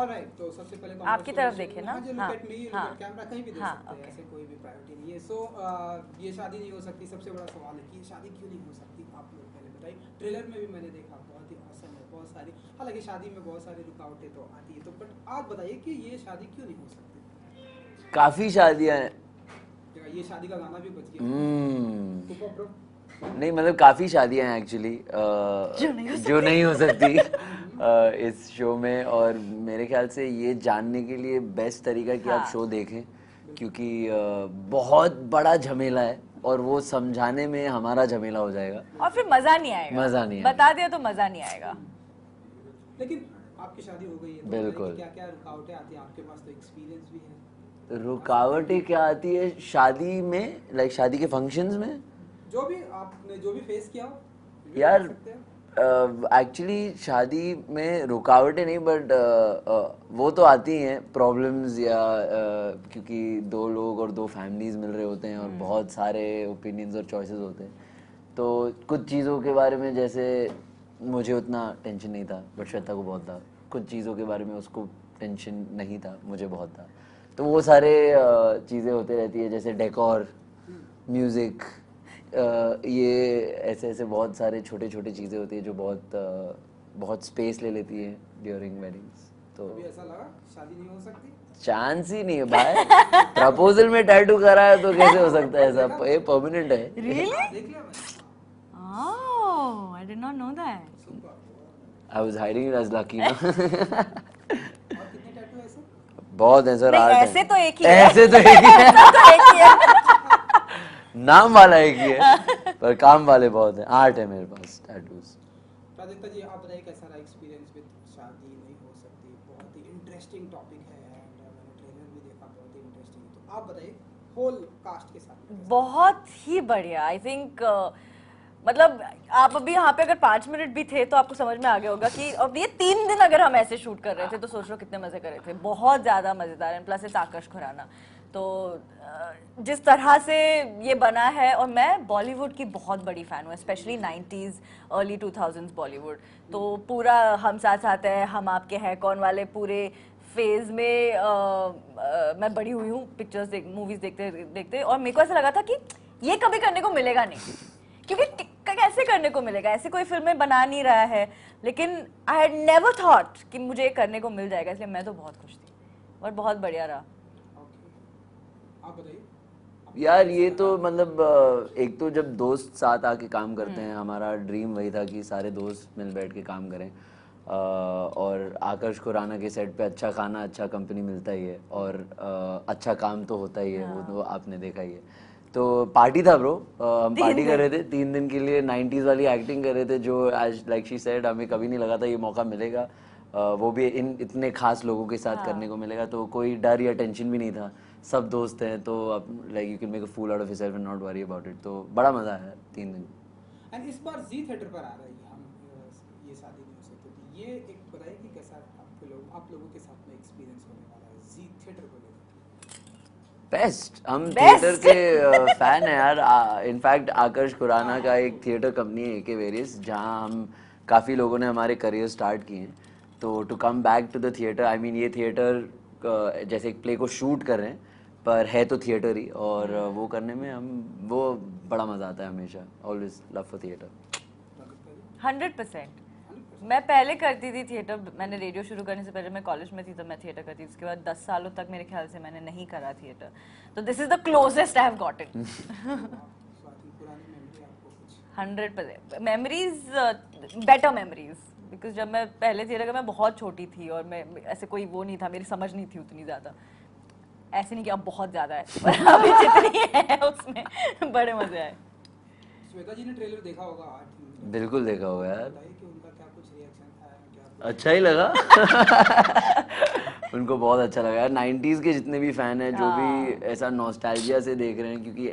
Alright, तो सबसे पहले आपकी तरफ देखे ना, जो look at me, look at camera, कहीं भी देख सकते हैं, ऐसे कोई भी प्रायोरिटी नहीं है। सो ये शादी नहीं हो सकती, सबसे बड़ा सवाल है कि ये शादी क्यों नहीं हो सकती, आप लोग पहले बताइए। ट्रेलर में भी मैंने देखा बहुत ही औसम है, बहुत सारी, हालांकि शादी में बहुत सारी रुकावटें तो आती है, तो बट आप बताइए कि ये शादी क्यों नहीं हो सकती। काफी शादियां हैं, ये शादी का गाना भी बच गया। नहीं मतलब काफ़ी शादियां हैं एक्चुअली जो नहीं हो सकती इस शो में। और मेरे ख्याल से ये जानने के लिए बेस्ट तरीका कि आप शो देखें, क्योंकि बहुत बड़ा झमेला है और वो समझाने में हमारा झमेला हो जाएगा और फिर मज़ा नहीं आएगा, मज़ा नहीं आएगा, बता दिया तो मज़ा नहीं आएगा। लेकिन आपकी शादी हो गई है, तो बिल्कुल क्या क्या रुकावटें आती हैं, आपके पास तो एक्सपीरियंस भी है। रुकावटें क्या आती है शादी में, लाइक शादी के फंक्शंस में, जो भी आपने जो भी फेस किया हो यार एक्चुअली शादी में रुकावटें नहीं, बट वो तो आती हैं प्रॉब्लम्स, या क्योंकि दो लोग और दो फैमिलीज मिल रहे होते हैं और बहुत सारे ओपिनियंस और चॉइसेस होते हैं, तो कुछ चीज़ों के बारे में जैसे मुझे उतना टेंशन नहीं था बट श्वेता को बहुत था, कुछ चीज़ों के बारे में उसको टेंशन नहीं था, मुझे बहुत था। तो वो सारे चीज़ें होती रहती है, जैसे डेकोर, म्यूज़िक, ये ऐसे ऐसे बहुत सारे छोटे छोटे चीज़ें होती है जो बहुत स्पेस ले लेती है ड्यूरिंग वेडिंग्स। तो अभी ऐसा लगा शादी नहीं हो सकती, चांस ही नहीं है भाई। प्रपोजल में टैटू करा है तो कैसे हो सकता है ऐसा, ये परमानेंट है। Really? देख लिया मैंने। Oh, I did not know that. I was hiding it as lucky ना। और कितने टैटू ऐसे? बहुत है सर, नहीं, आर्ट ऐसे तो एक ही है। ऐसे तो एक ही है। ऐसा तो एक ही है। नाम वाला एक ही है पर काम वाले बहुत हैं। आर्ट है मेरे पास टैटूज। प्राजक्ता जी, आप बताइए कैसा रहा एक्सपीरियंस विद शादी नहीं हो सकती। बहुत ही इंटरेस्टिंग टॉपिक है एंड मैंने ट्रेलर भी देखा, बहुत ही इंटरेस्टिंग। तो आप बताइए होल कास्ट के साथ बहुत ही बढ़िया। आई थिंक मतलब आप अभी यहाँ पे अगर 5 मिनट भी थे तो आपको समझ में आ गया होगा कि अब ये 3 दिन अगर हम ऐसे शूट कर रहे थे तो सोच लो कितने मजे कर रहे थे। बहुत ज्यादा मजेदार है, प्लस इट्स आकाश खुराना। तो जिस तरह से ये बना है, और मैं बॉलीवुड की बहुत बड़ी फ़ैन हूँ, specially 90s early 2000s Bollywood. तो पूरा हम साथ साथ है, हम आपके हैं कौन वाले पूरे फेज में मैं बड़ी हुई हूँ पिक्चर्स मूवीज देखते देखते, और मेरे को ऐसा लगा था कि ये कभी करने को मिलेगा नहीं, क्योंकि कैसे करने को मिलेगा, ऐसे कोई फिल्में बना नहीं रहा है। लेकिन आई हैड नेवर थॉट कि मुझे ये करने को मिल जाएगा, इसलिए मैं तो बहुत खुश थी और बहुत बढ़िया रहा। आप बताइए यार ये तो मतलब एक तो जब दोस्त साथ आके काम करते हैं, हमारा ड्रीम वही था कि सारे दोस्त मिल बैठ के काम करें। और आकाश खुराना के सेट पे अच्छा खाना, अच्छा कंपनी मिलता ही है, और अच्छा काम तो होता ही है, वो तो आपने देखा ही है। तो पार्टी था ब्रो, हम पार्टी कर रहे थे 3 दिन के लिए, 90s वाली एक्टिंग कर रहे थे, जो आज लाइक शी सेड हमें कभी नहीं लगा था ये मौका मिलेगा, वो भी इन इतने खास लोगों के साथ करने को मिलेगा। तो कोई डर या टेंशन भी नहीं था, सब दोस्त हैं, तो अब like you can make a fool out of yourself and not worry about it. तो बड़ा मजा आया 3 दिन। एंड इस बार जी थिएटर पर आ रही है हम ये शादी नहीं हो सकती, तो ये एक बताइए कि कैसा आप लोगों के साथ में एक्सपीरियंस होने वाला है जी थिएटर को लेकर। बेस्ट, हम थिएटर के फैन हैं यार। इनफैक्ट आकाश खुराना का एक थिएटर कंपनी है एके वेरियस, जहाँ हम काफ़ी लोगों ने हमारे करियर स्टार्ट किए हैं। तो to come back to the theatre, I mean ये थिएटर जैसे एक प्ले को शूट कर रहे हैं पर है तो थिएटर ही, और वो करने में हम वो बड़ा मज़ा आता है हमेशा। Always love for theatre. 100%। मैं पहले करती थी थिएटर, मैंने रेडियो शुरू करने से पहले मैं कॉलेज में थी तो मैं थिएटर करती थी। उसके बाद 10 सालों तक मेरे ख्याल से मैंने नहीं करा थिएटर, तो this is the closest I have gotten. 100% memories, better memories, because जब मैं पहले थिएटर का मैं बहुत छोटी थी और मैं ऐसे कोई वो नहीं था, मेरी समझ नहीं थी उतनी ज़्यादा। ऐसे नहीं कि अब बहुत ज़्यादा है, पर अभी जितनी है उसमें बड़े मजे आए। श्वेता जी ने ट्रेलर देखा होगा 8 दिन। बिल्कुल देखा होगा यार। बताइए कि उनका क्या कुछ रिएक्शन था, क्या अच्छा ही लगा। उनको बहुत अच्छा लगा यार। 90s के जितने भी फैन हैं, जो भी ऐसा नॉस्टैल्जिया से देख रहे हैं, क्योंकि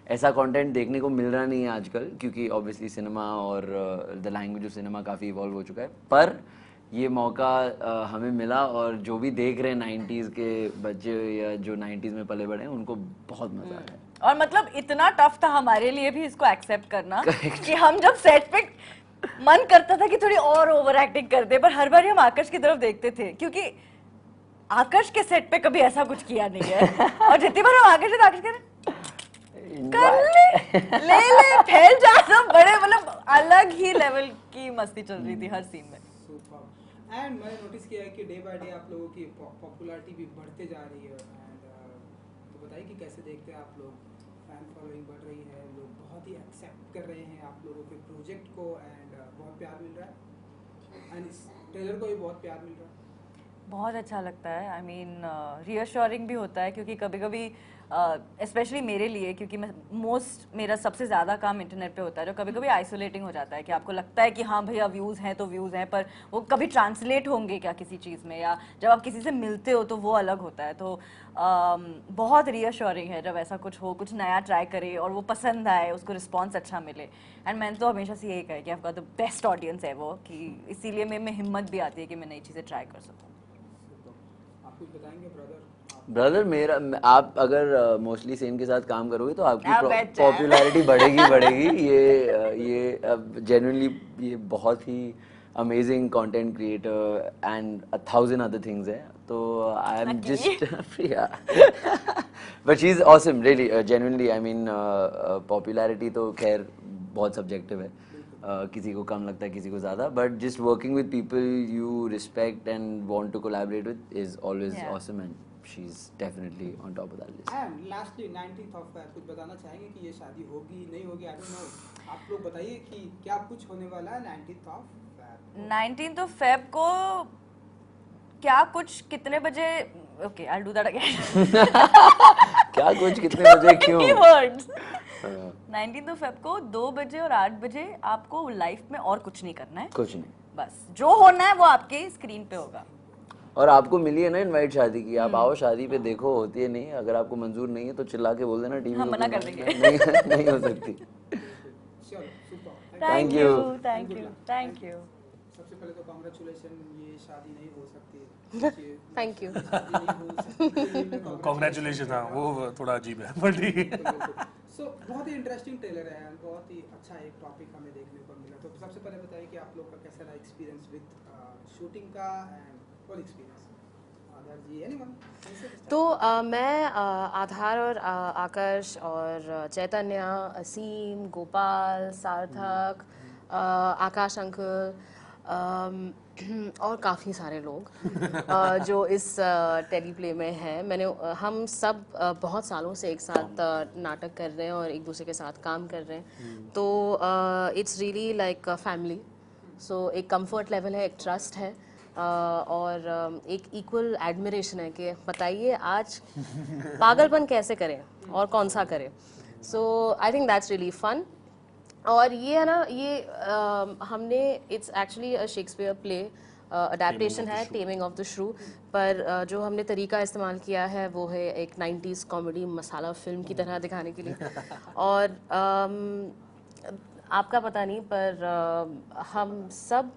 ऐसा कंटेंट देखने को मिल रहा नहीं है आजकल, क्योंकि ऑब्वियसली सिनेमा और द लैंग्वेज ऑफ सिनेमा काफ़ी इवॉल्व हो चुका है। पर ये मौका हमें मिला, और जो भी देख रहे हैं 90s के बच्चे या जो 90s में पले बड़े हैं, उनको बहुत मजा आया। और मतलब इतना टफ था हमारे लिए भी इसको एक्सेप्ट करना कि हम जब सेट पे मन करता था कि थोड़ी और ओवर एक्टिंग कर दे, पर हर बार हम आकर्ष की तरफ देखते थे क्योंकि आकर्ष के सेट पे कभी ऐसा कुछ किया नहीं है। और जितनी बार हम आकर्ष कह रहे कर ले फैल जा, सब बड़े मतलब अलग ही लेवल की मस्ती चल रही थी हर सीन में। एंड मैंने नोटिस किया है कि डे बाय डे आप लोगों की पॉपुलैरिटी भी बढ़ते जा रही है। एंड तो बताइए कि कैसे देखते हैं आप लोग, फैन फॉलोइंग बढ़ रही है, लोग बहुत ही एक्सेप्ट कर रहे हैं आप लोगों के प्रोजेक्ट को, एंड बहुत प्यार मिल रहा है, एंड इस ट्रेलर को भी बहुत प्यार मिल रहा है। बहुत अच्छा लगता है, आई मीन रियश्योरिंग भी होता है क्योंकि कभी कभी स्पेशली मेरे लिए, क्योंकि मैं मेरा सबसे ज़्यादा काम इंटरनेट पे होता है, जो कभी कभी आइसोलेटिंग हो जाता है कि आपको लगता है कि हाँ भैया व्यूज़ हैं तो व्यूज़ हैं, पर वो कभी ट्रांसलेट होंगे क्या किसी चीज़ में, या जब आप किसी से मिलते हो तो वो अलग होता है। तो बहुत रियश्योरिंग है जब ऐसा कुछ हो, कुछ नया ट्राई करे और वो पसंद आए, उसको रिस्पॉन्स अच्छा मिले। एंड मैंने तो हमेशा से यही कहा कि आपका द बेस्ट ऑडियंस है वो, कि इसीलिए में हिम्मत भी आती है कि मैं नई चीज़ें ट्राई कर सकूँ। आप कुछ बताएंगे ब्रदर? मेरा आप अगर मोस्टली सेम के साथ काम करोगे तो आपकी पॉपुलैरिटी बढ़ेगी। ये जेन्युइनली ये बहुत ही amazing content creator and 1000 other things है, तो I am just but she is awesome really genuinely. I mean popularity तो खैर बहुत सब्जेक्टिव है, किसी को कम लगता है किसी को ज़्यादा, but just working with people you respect and want to collaborate with is always awesome, and she is definitely on top of that list. And lastly 19th of Feb कुछ बताना चाहेंगे कि ये शादी होगी नहीं होगी, आई डोंट नो, आप लोग बताइए कि क्या कुछ होने वाला है 19th of Feb? 19th of Feb को क्या कुछ कितने बजे, okay I will do that again. क्या कुछ कितने बजे क्यों? कीवर्ड्स। 19th ऑफ फेब को 2 बजे और 8 बजे आपको लाइफ में और कुछ नहीं करना है, कुछ नहीं, बस जो होना है वो आपके स्क्रीन पे होगा। और आपको मिली है ना इनवाइट शादी की, आप आओ शादी पे देखो, होती है नहीं, अगर आपको मंजूर नहीं है तो चिल्ला के बोल देना टीवी हम मना कर देंगे। नहीं हो सकती। चलो super, thank you thank you thank you. सबसे पहले तो कांग्रेचुलेशन, ये शादी नहीं हो सकती। Thank you. कांग्रेचुलेशन। हाँ वो थोड़ा अजीब है पर ठीक है। सो बहुत ही इंटरेस्टिंग ट्रेलर है, बहुत ही अच्छा एक टॉपिक हमें देखने को मिला। तो सबसे पहले बताइए कि आप लोग का कैसा रहा एक्सपीरियंस विद शूटिंग का and full experience? Aadhaar ji, anyone? तो मैं आधार और आकाश और चैतन्य, असीम, गोपाल, सार्थक, आकाश अंकल और काफ़ी सारे लोग जो इस टेली प्ले में हैं, हम सब बहुत सालों से एक साथ नाटक कर रहे हैं और एक दूसरे के साथ काम कर रहे हैं, तो इट्स रियली लाइक फैमिली। सो एक कंफर्ट लेवल है, एक ट्रस्ट है, और एक इक्वल एडमिरेशन है कि बताइए आज पागलपन कैसे करें और कौन सा करें। So I think that's really fun. और ये है ना, ये हमने it's actually a Shakespeare play adaptation है, टेमिंग ऑफ द श्रू, पर जो हमने तरीका इस्तेमाल किया है वो है एक 90s कॉमेडी मसाला फिल्म की तरह दिखाने के लिए। और आपका पता नहीं, पर हम सब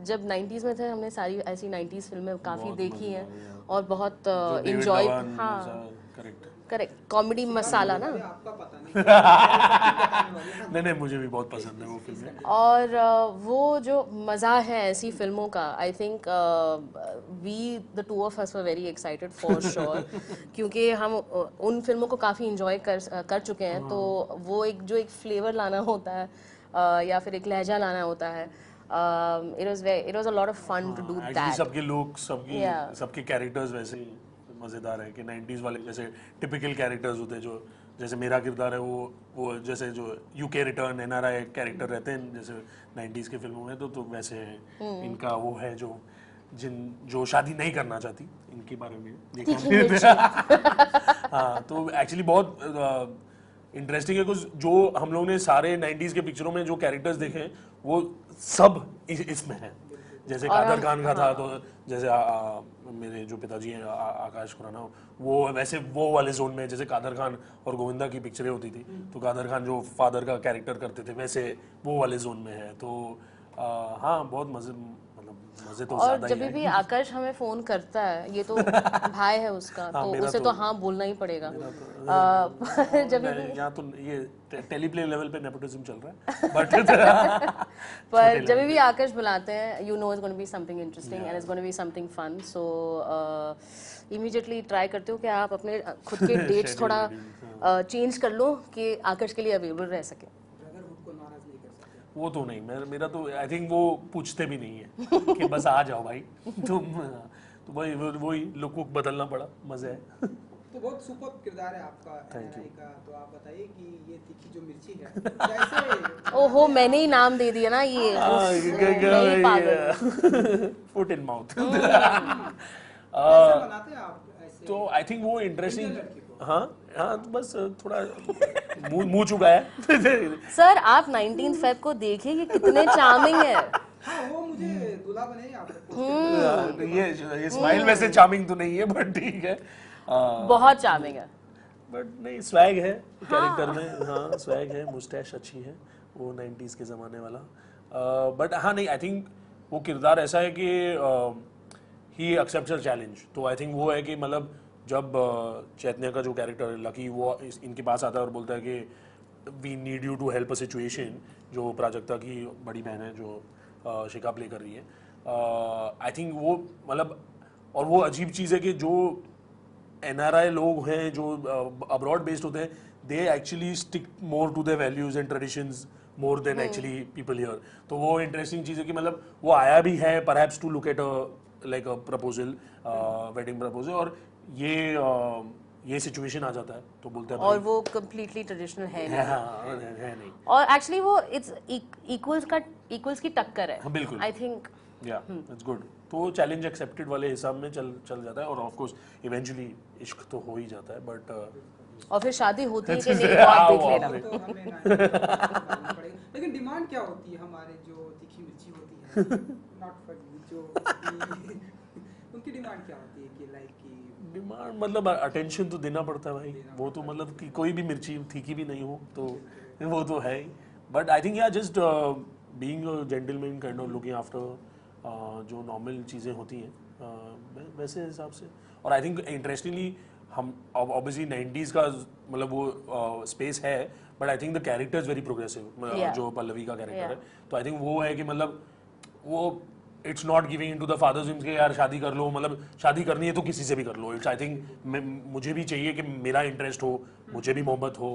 जब 90s में थे हमने सारी ऐसी 90s फिल्में काफ़ी देखी हैं और बहुत इंजॉय। हाँ करेक्ट, कॉमेडी मसाला ना। आपका पता नहीं। नहीं मुझे भी बहुत पसंद है वो फिल्म। और वो जो मज़ा है ऐसी फिल्मों का, I think we the two of us were very excited for sure, क्योंकि हम उन फिल्मों को काफ़ी इंजॉय कर चुके हैं। तो वो एक फ्लेवर लाना होता है या फिर एक लहजा लाना होता है, it was a lot of fun to do that. सबके लोग सबके कैरेक्टर्स वैसे ही मज़ेदार है कि 90s वाले जैसे टिपिकल कैरेक्टर्स होते हैं, जो जैसे मेरा किरदार है वो जैसे जो यूके रिटर्न NRI कैरेक्टर रहते हैं जैसे 90s के फिल्मों में, तो वैसे हैं। इनका वो है जो शादी नहीं करना चाहती, इनके बारे में देखा। हाँ तो एक्चुअली बहुत इंटरेस्टिंग है, कुछ जो हम लोग ने सारे 90s के पिक्चरों में जो कैरेक्टर्स देखे हैं वो सब इसमें है। जैसे कादर खान का था, तो जैसे मेरे जो पिताजी हैं आकाश खुराना, वो वैसे वो वाले जोन में, जैसे कादर खान और गोविंदा की पिक्चरें होती थी तो कादर खान जो फादर का कैरेक्टर करते थे वैसे वो वाले जोन में है। तो हाँ बहुत मतलब मजे तो और ज्यादा ही जब आए। भी आकाश हमें फोन करता है, ये तो भाई है उसका, तो मेरा उसे तो- तो हाँ बोलना ही पड़ेगा। जब भी नहीं, यहाँ तो ये टेलीप्ले लेवल पे नेपोटिज्म चल रहा है बट पर जब भी आकाश बुलाते हैं, you know it's gonna be something interesting and it's gonna be something fun, so immediately try करते हो कि आप अपने खुद के डेट्स थोड़ा चेंज कर लो कि आकाश के लिए अवेलेबल रह सके। ब्रदरहुड को नाराज नहीं कर सकते। वो तो नहीं, मेरा तो आई थिंक वो पूछते भी नहीं है कि बस आ जाओ भाई तुम, तो वही लुक वुक बदलना पड़ा, मजे है। तो बहुत सुपर किरदार है आपका NRI का। तो आप बताइए कि ये तीखी जो मिर्ची है कैसे ओहो, मैंने ही नाम दे दिया ना ये, मैं ही पागल। Foot in mouth. कैसे बनाते हैं आप ऐसे तो आई थिंक वो इंटरेस्टिंग, इंडियन लड़की को? हाँ तो बस थोड़ा मुंह चुका है। सर आप 19 फेब को देखिए कि कितने चार्मिंग है। हाँ वो मुझे दूल्हा बने आपको ये स्माइल वैसे चार्मिंग तो नहीं है बट ठीक है, बहुत चार्मिंग है। बट नहीं स्वैग है कैरेक्टर में, हाँ स्वैग है, मुस्टैश अच्छी है, वो 90s के ज़माने वाला। बट हाँ नहीं, आई थिंक वो किरदार ऐसा है कि ही एक्सेप्ट्स अ चैलेंज, तो आई थिंक वो है कि मतलब जब चैतन्य का जो कैरेक्टर है लकी, वो इनके पास आता है और बोलता है कि we need you to help a situation, जो प्राजक्ता की बड़ी बहन है जो शिखा प्ले कर रही है, आई थिंक वो मतलब, और वो अजीब चीज़ है कि जो NRI लोग हैं जो अब्रॉड बेस्ड होते हैं, they actually stick more to their values and traditions more than actually people here. तो वो इंटरेस्टिंग चीज़ है कि मतलब वो आया भी है perhaps to look at like a proposal, wedding proposal, और ये सिचुएशन आ जाता है तो बोलते हैं और भाई वो कम्प्लीटली ट्रेडिशनल है नहीं। है नहीं। और एक्चुअली वो इट्स इक्वल्स की टक्कर है। हाँ, बिल्कुल। आई थिंक या इट्स गुड, तो वो चैलेंज एक्सेप्टेड वाले हिसाब में चल जाता है, और ऑफ कोर्स इवेंचुअली इश्क तो हो ही जाता है, बट और फिर शादी होती है कि नहीं वो आप देख लेना। तो हमें डालना पड़ेगा। लेकिन डिमांड क्या होती है हमारे जो तीखी मिर्ची होती है, नॉट फॉर जो उनकी डिमांड क्या होती है कि लाइक की डिमांड मतलब अटेंशन तो देना पड़ता है भाई, वो तो मतलब कि कोई भी मिर्ची तीखी भी नहीं हो तो वो तो है ही, बट आई थिंक या just being a gentleman kind of looking after जो नॉर्मल चीज़ें होती हैं वैसे हिसाब से। और आई थिंक इंटरेस्टिंगली हम ऑब्वियसली 90s का मतलब वो स्पेस है, but I think the character is very progressive, जो पल्लवी का कैरेक्टर है, तो आई थिंक वो है कि मतलब वो it's not giving in to the father's dreams के यार शादी कर लो, मतलब शादी करनी है तो किसी से भी कर लो। इट्स आई थिंक मुझे भी चाहिए कि मेरा इंटरेस्ट हो, मुझे भी मोहब्बत हो,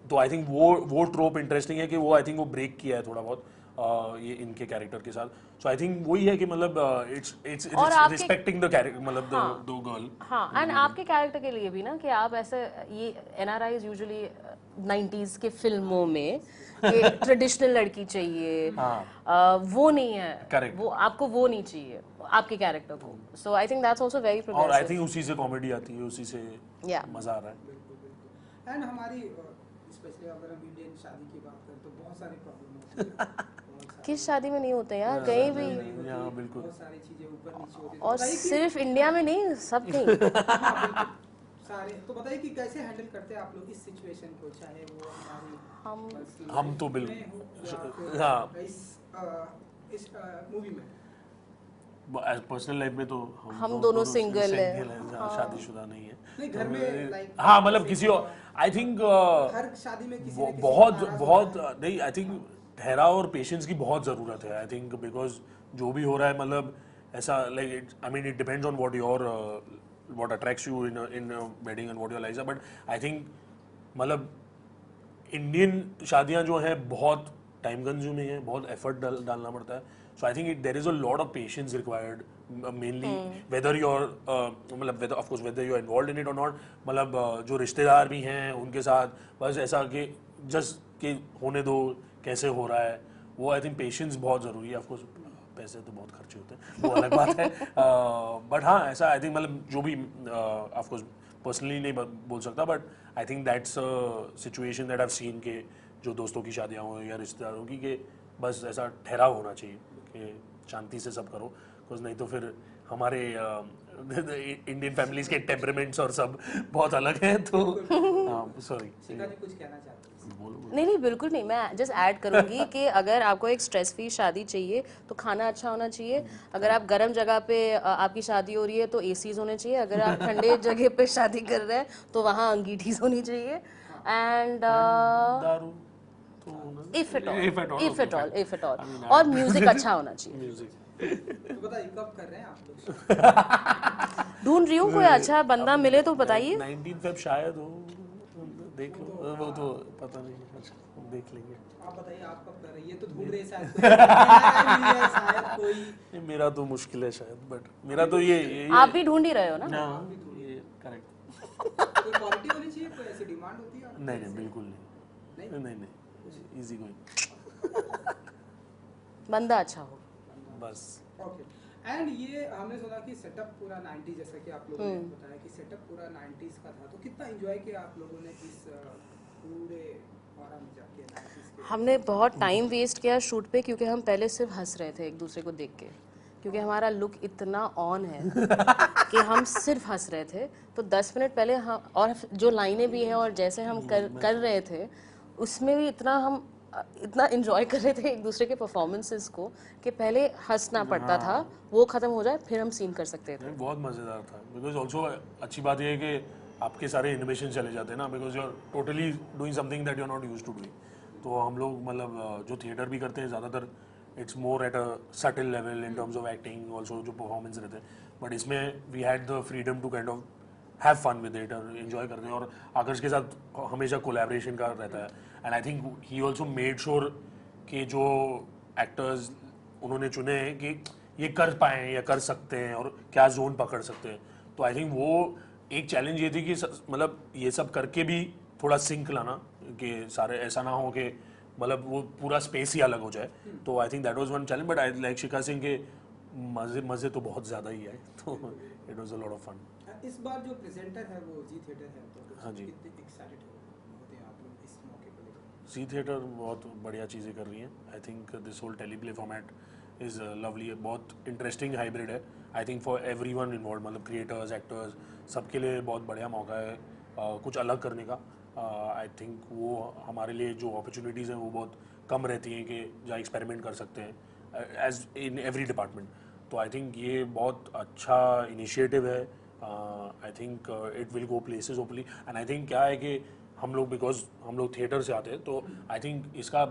तो आई थिंक वो ट्रोप इंटरेस्टिंग है कि वो आई थिंक वो ब्रेक किया है थोड़ा बहुत ये इनके कैरेक्टर के साथ। सो आई थिंक वही है कि मतलब इट्स रिस्पेक्टिंग द कैरेक्टर, मतलब दो गर्ल। हाँ, एंड आपके कैरेक्टर के लिए भी ना कि आप ऐसे, ये NRIs यूजुअली 90s के फिल्मों में कि ट्रेडिशनल लड़की चाहिए, वो नहीं है। Correct. वो आपको वो नहीं चाहिए आपके कैरेक्टर को। So I think that's also very और आई प्रोग्रेसिव। थिंक उसी से कॉमेडी आती है, उसी से Yeah. मजा आ रहा है। एंड हमारी स्पेशली अगर हम इंडियन शादी की बात करें तो बहुत सारी प्रॉब्लम होती है, बहुत सारी- किस शादी में नहीं होते यार, कहीं भी। नहीं होती, हाँ, बिल्कुल। बहुत सारी चीजें ऊपर नीचे होती है। और बताइए कि- सिर्फ इंडिया में नहीं, सब कहीं। हाँ, बिल्कुल, सारे। तो बताइए कि कैसे हैंडल करते हैं आप लोग इस सिचुएशन को, चाहे वो हमारी personal हम तो life बिल्कुल- में हो या फिर हाँ। इस मूवी में। पर्सनल लाइफ में तो हम दोनों single हैं। हाँ, शादीशुदा नहीं है। नहीं, घर में like- हाँ मतलब किसी और आई थिंक हर शादी में किसी न किसी बहुत को नाराज बहुत होता है। नहीं, आई थिंक ठहराव और पेशेंस की बहुत ज़रूरत है। आई थिंक बिकॉज जो भी हो रहा है मतलब ऐसा like I mean it depends on what your what attracts you in wedding and what your likes, but I think मतलब इंडियन शादियां जो हैं बहुत टाइम कंज्यूमिंग है, बहुत एफर्ट डालना पड़ता है। So I think there is a lot of patience required, mainly whether you are मतलब whether of course whether you are involved in it or not, मतलब जो रिश्तेदार भी हैं उनके साथ बस ऐसा कि जस्ट कि होने दो, कैसे हो रहा है, वो आई थिंक पेशेंस बहुत ज़रूरी है। ऑफ कोर्स पैसे तो बहुत खर्चे होते हैं, वो अलग बात है, बट हाँ ऐसा आई थिंक मतलब जो भी ऑफ कोर्स पर्सनली नहीं बोल सकता, but I think that's situation that I seen के जो दोस्तों की शादियाँ हो या रिश्तेदारों की, कि बस ऐसा ठहराव होना चाहिए कि शांति से सब करो, बिकॉज नहीं तो फिर हमारे इंडियन फैमिलीज के टेम्परामेंट्स और सब बहुत अलग हैं, तो सॉरी। शिखा जी कुछ कहना चाहते हैं? नहीं बिल्कुल नहीं, मैं जस्ट ऐड करूंगी कि अगर आपको एक स्ट्रेस फ्री शादी चाहिए तो खाना अच्छा होना चाहिए। अगर आप गर्म जगह पे आपकी शादी हो रही है तो एसीज होने चाहिए। अगर आप ठंडे जगह पे शादी कर रहे हैं तो वहाँ अंगीठीज होनी चाहिए। एंड दारू तो इफ एट ऑल I और म्यूजिक अच्छा होना चाहिए। म्यूजिक तो बताइए कब कर रहे हैं आप लोग? ढूंढ रही हूँ कोई अच्छा बंदा मिले तो बताइए। 19 फेब शायद हो, देख लो, वो तो पता नहीं, अच्छा देख लेंगे। आप बताइए आप कब कर रहे हैं? ये तो ढूंढ रहे हैं शायद कोई शायद कोई। मेरा तो मुश्किल है शायद, बट मेरा तो ये आप भी ढूंढ ही रहे हो ना? ये करेक्ट। कोई क्वालिटी होनी चाहिए, कोई ऐसी डिमांड होती है आपकी? नहीं बिल्कुल नहीं, नहीं इजी कोई, बंदा अच्छा हो बस। ओके। एंड ये हमने सुना कि सेटअप पूरा 90 जैसा कि आप लोगों ने बताया कि सेटअप पूरा 90s का था, तो कितना एंजॉय किया आप लोगों ने इस पूरे ऑरा में जाके 90s के? हमने बहुत टाइम वेस्ट किया शूट पे, क्योंकि हम पहले सिर्फ हंस रहे थे एक दूसरे को देख के, क्योंकि हमारा लुक इतना ऑन है कि हम सिर्फ हंस रहे थे। तो 10 मिनट पहले हम, और जो लाइनें भी हैं और जैसे हम कर रहे थे उसमें भी हम इतना एंजॉय कर रहे थे एक दूसरे के परफॉर्मेंसेस को कि पहले हंसना पड़ता था, वो खत्म हो जाए फिर हम सीन कर सकते थे। बहुत मज़ेदार था, बिकॉज ऑल्सो अच्छी बात यह है कि आपके सारे इनोवेशन चले जाते हैं ना, because you are totally doing something that you are not used to doing. तो हम लोग मतलब जो थिएटर भी करते हैं ज़्यादातर it's more at a subtle level in terms of acting, also जो परफॉर्मेंस रहते हैं, बट इसमें we had the freedom to kind of have fun with it और एंजॉय करते हैं। और आकर्ष के साथ हमेशा कोलैबोरेशन का रहता है, and I think he also made sure कि जो एक्टर्स उन्होंने चुने हैं कि ये कर पाएँ या कर सकते हैं और क्या जोन पकड़ सकते हैं। तो आई थिंक वो एक चैलेंज ये थी कि मतलब ये सब करके भी थोड़ा सिंक लाना, कि सारे ऐसा ना हो कि मतलब वो पूरा स्पेस ही अलग हो जाए। तो I think that was one challenge, but I like Shikha Singh के मज़े तो बहुत ज़्यादा ही है, तो it was a lot of fun. इस बार जो प्रेजेंटर है वो जी थिएटर है, तो हाँ जी। कितने एक्साइटेड होते हैं आप लोग इस मौके को लेकर? जी थिएटर बहुत बढ़िया चीज़ें कर रही हैं। I think this whole teleplay format is lovely, बहुत इंटरेस्टिंग हाइब्रिड है। I think for everyone involve, मतलब क्रिएटर्स, एक्टर्स, सबके लिए बहुत बढ़िया मौका है कुछ अलग करने का। आई थिंक वो हमारे लिए जो अपॉर्चुनिटीज़ हैं वो बहुत कम रहती हैं कि जहाँ एक्सपेरिमेंट कर सकते हैं एज इन एवरी डिपार्टमेंट। तो आई थिंक ये बहुत अच्छा इनिशिएटिव है। I think it will go places hopefully, and I think क्या है कि हम लोग, बिकॉज हम लोग थिएटर से आते हैं, तो आई थिंक इसका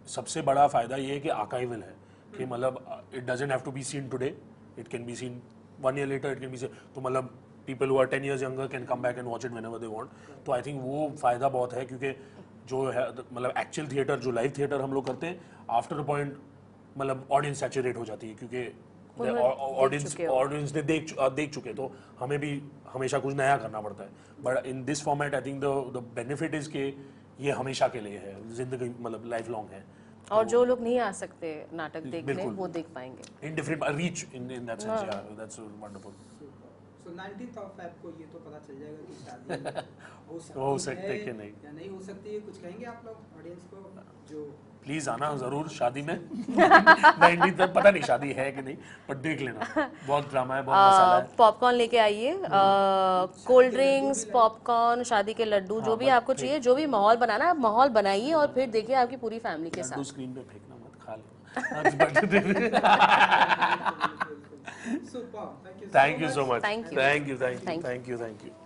सबसे बड़ा फ़ायदा ये है कि आर्काइवल है, कि मतलब it doesn't have to be seen today, it can be seen 1 year later, it can be seen, तो मतलब people who are 10 years younger can come back and watch it whenever they want। तो I think वो फ़ायदा बहुत है, क्योंकि जो है मतलब एक्चुअल थिएटर, जो लाइव थिएटर हम लोग करते हैं, आफ्टर अ पॉइंट मतलब ऑडियंस सैचुरेट हो जाती है, क्योंकि ऑडियंस ने देख चुके, तो हमें भी हमेशा कुछ नया करना पड़ता है। But in this format I think the benefit is के ये हमेशा के लिए है, जिंदगी मतलब लाइफ लॉन्ग है। और जो लोग नहीं आ सकते नाटक देखने वो देख पाएंगे in different reach in that sense, या that's wonderful. So 19th of Feb को ये तो पता चल जाएगा कि शादी हो सकती है कि नहीं, या नहीं हो सकती है। कुछ कहेंगे आप लोग ऑडियंस को जो प्लीज आना जरूर शादी में 90 तक, पता नहीं शादी है कि नहीं, पर देख लेना, बहुत ड्रामा है, बहुत मसाला है। पॉपकॉर्न लेके आइए, कोल्ड ड्रिंक्स, पॉपकॉर्न, शादी के लड्डू, जो भी आपको चाहिए, जो भी माहौल बनाना है आप माहौल बनाइए और फिर देखिए आपकी पूरी फैमिली के साथ। स्क्रीन पे फेंकना मत, खा लेना। Super, Thank you so much. Thank you. Thank you.